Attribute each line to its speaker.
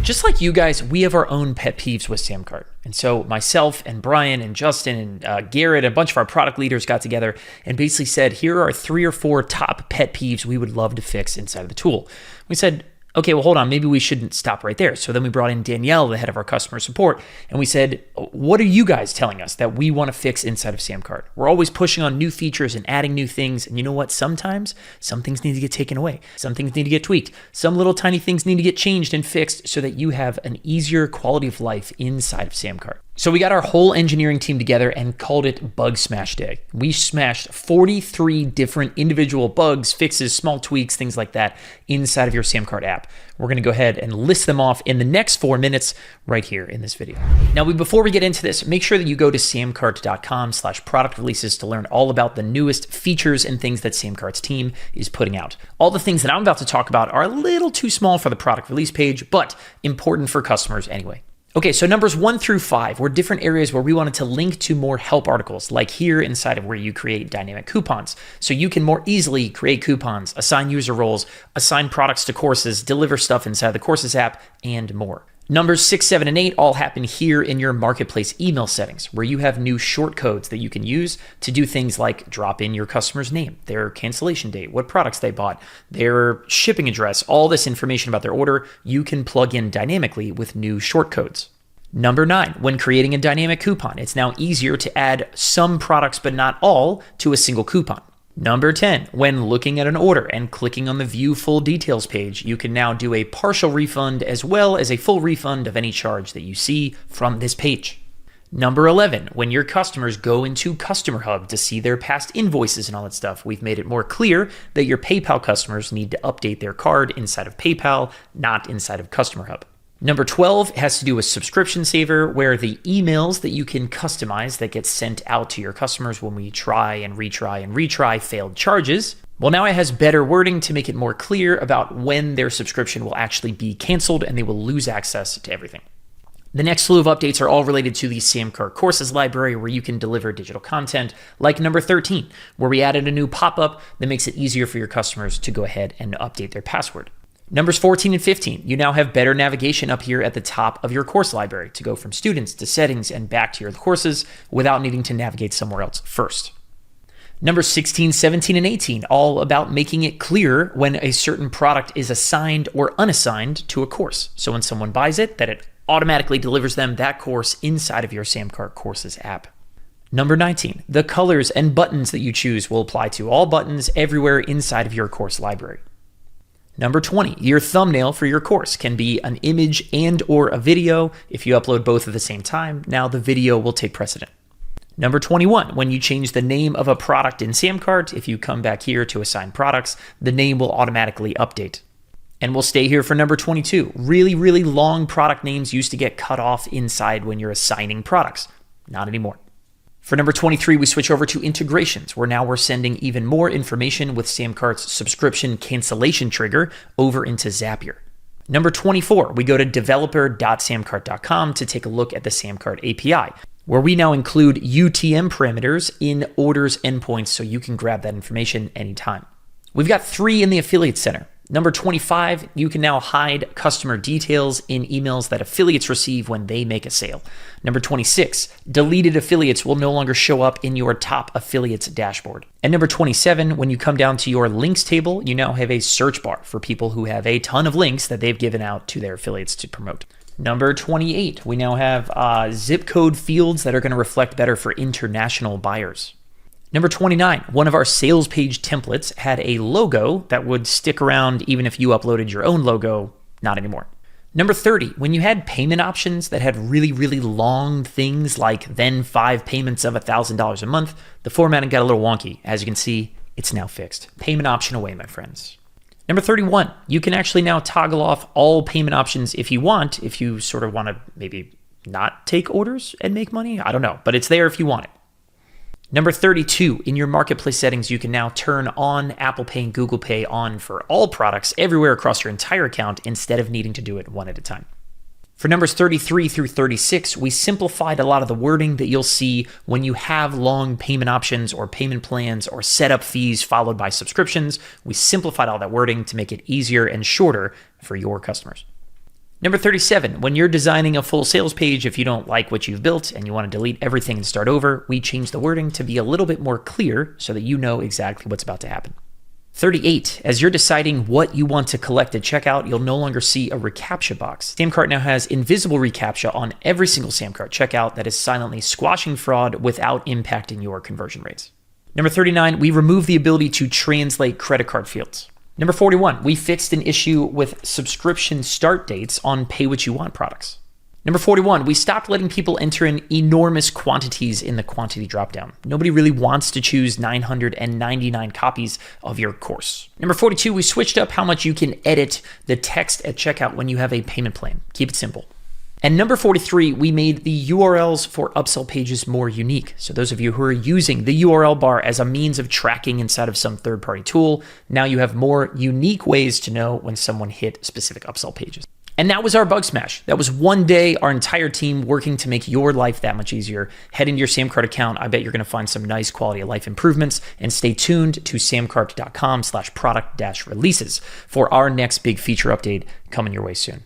Speaker 1: Just like you guys, we have our own pet peeves with SamCart. And so myself and Brian and Justin and Garrett, and a bunch of our product leaders got together and basically said, here are 3 or 4 top pet peeves we would love to fix inside of the tool. We said, okay, well, hold on, maybe we shouldn't stop right there. So then we brought in Danielle, the head of our customer support, and we said, what are you guys telling us that we want to fix inside of SamCart? We're always pushing on new features and adding new things. And you know what? Sometimes some things need to get taken away. Some things need to get tweaked. Some little tiny things need to get changed and fixed so that you have an easier quality of life inside of SamCart. So we got our whole engineering team together and called it Bug Smash Day. We smashed 43 different individual bugs, fixes, small tweaks, things like that inside of your SamCart app. We're going to go ahead and list them off in the next 4 minutes right here in this video. Now, before we get into this, make sure that you go to samcart.com/product releases to learn all about the newest features and things that SamCart's team is putting out. All the things that I'm about to talk about are a little too small for the product release page, but important for customers anyway. Okay, so numbers 1 through 5 were different areas where we wanted to link to more help articles, like here inside of where you create dynamic coupons. So you can more easily create coupons, assign user roles, assign products to courses, deliver stuff inside the courses app, and more. Numbers 6, 7, and 8 all happen here in your marketplace email settings, where you have new short codes that you can use to do things like drop in your customer's name, their cancellation date, what products they bought, their shipping address, all this information about their order, you can plug in dynamically with new short codes. Number 9, when creating a dynamic coupon, it's now easier to add some products, but not all, to a single coupon. Number 10, when looking at an order and clicking on the View Full Details page, you can now do a partial refund as well as a full refund of any charge that you see from this page. Number 11, when your customers go into Customer Hub to see their past invoices and all that stuff, we've made it more clear that your PayPal customers need to update their card inside of PayPal, not inside of Customer Hub. Number 12 has to do with Subscription Saver, where the emails that you can customize that get sent out to your customers when we try and retry failed charges. Well, now it has better wording to make it more clear about when their subscription will actually be canceled and they will lose access to everything. The next slew of updates are all related to the SamCart Courses library, where you can deliver digital content, like number 13, where we added a new pop-up that makes it easier for your customers to go ahead and update their password. Numbers 14 and 15, you now have better navigation up here at the top of your course library to go from students to settings and back to your courses without needing to navigate somewhere else first. Numbers 16, 17, and 18, all about making it clear when a certain product is assigned or unassigned to a course. So when someone buys it, that it automatically delivers them that course inside of your SamCart Courses app. Number 19, the colors and buttons that you choose will apply to all buttons everywhere inside of your course library. Number 20, your thumbnail for your course can be an image and or a video. If you upload both at the same time, now the video will take precedent. Number 21, when you change the name of a product in SamCart, if you come back here to assign products, the name will automatically update. And we'll stay here for number 22. Really, really long product names used to get cut off inside when you're assigning products. Not anymore. For number 23, we switch over to integrations, where now we're sending even more information with SamCart's subscription cancellation trigger over into Zapier. Number 24, we go to developer.samcart.com to take a look at the SamCart API, where we now include UTM parameters in orders endpoints so you can grab that information anytime. We've got 3 in the Affiliate Center. Number 25, you can now hide customer details in emails that affiliates receive when they make a sale. Number 26, deleted affiliates will no longer show up in your top affiliates dashboard. And number 27, when you come down to your links table, you now have a search bar for people who have a ton of links that they've given out to their affiliates to promote. Number 28, we now have zip code fields that are going to reflect better for international buyers. Number 29, one of our sales page templates had a logo that would stick around even if you uploaded your own logo. Not anymore. Number 30, when you had payment options that had really, really long things like then 5 payments of $1,000 a month, the formatting got a little wonky. As you can see, it's now fixed. Payment option away, my friends. Number 31, you can actually now toggle off all payment options if you want, if you sort of want to maybe not take orders and make money. I don't know, but it's there if you want it. Number 32, in your marketplace settings, you can now turn on Apple Pay and Google Pay on for all products everywhere across your entire account instead of needing to do it one at a time. For numbers 33 through 36, we simplified a lot of the wording that you'll see when you have long payment options or payment plans or setup fees followed by subscriptions. We simplified all that wording to make it easier and shorter for your customers. Number 37, when you're designing a full sales page, if you don't like what you've built and you want to delete everything and start over, we change the wording to be a little bit more clear so that you know exactly what's about to happen. 38, as you're deciding what you want to collect at checkout, you'll no longer see a reCAPTCHA box. SamCart now has invisible reCAPTCHA on every single SamCart checkout that is silently squashing fraud without impacting your conversion rates. Number 39, we remove the ability to translate credit card fields. Number 41, we fixed an issue with subscription start dates on Pay What You Want products. Number 41, we stopped letting people enter in enormous quantities in the quantity dropdown. Nobody really wants to choose 999 copies of your course. Number 42, we switched up how much you can edit the text at checkout when you have a payment plan. Keep it simple. And number 43, we made the URLs for upsell pages more unique. So those of you who are using the URL bar as a means of tracking inside of some third-party tool, now you have more unique ways to know when someone hit specific upsell pages. And that was our bug smash. That was one day, our entire team working to make your life that much easier. Head into your SamCart account. I bet you're going to find some nice quality of life improvements. And stay tuned to samcart.com/product-releases for our next big feature update coming your way soon.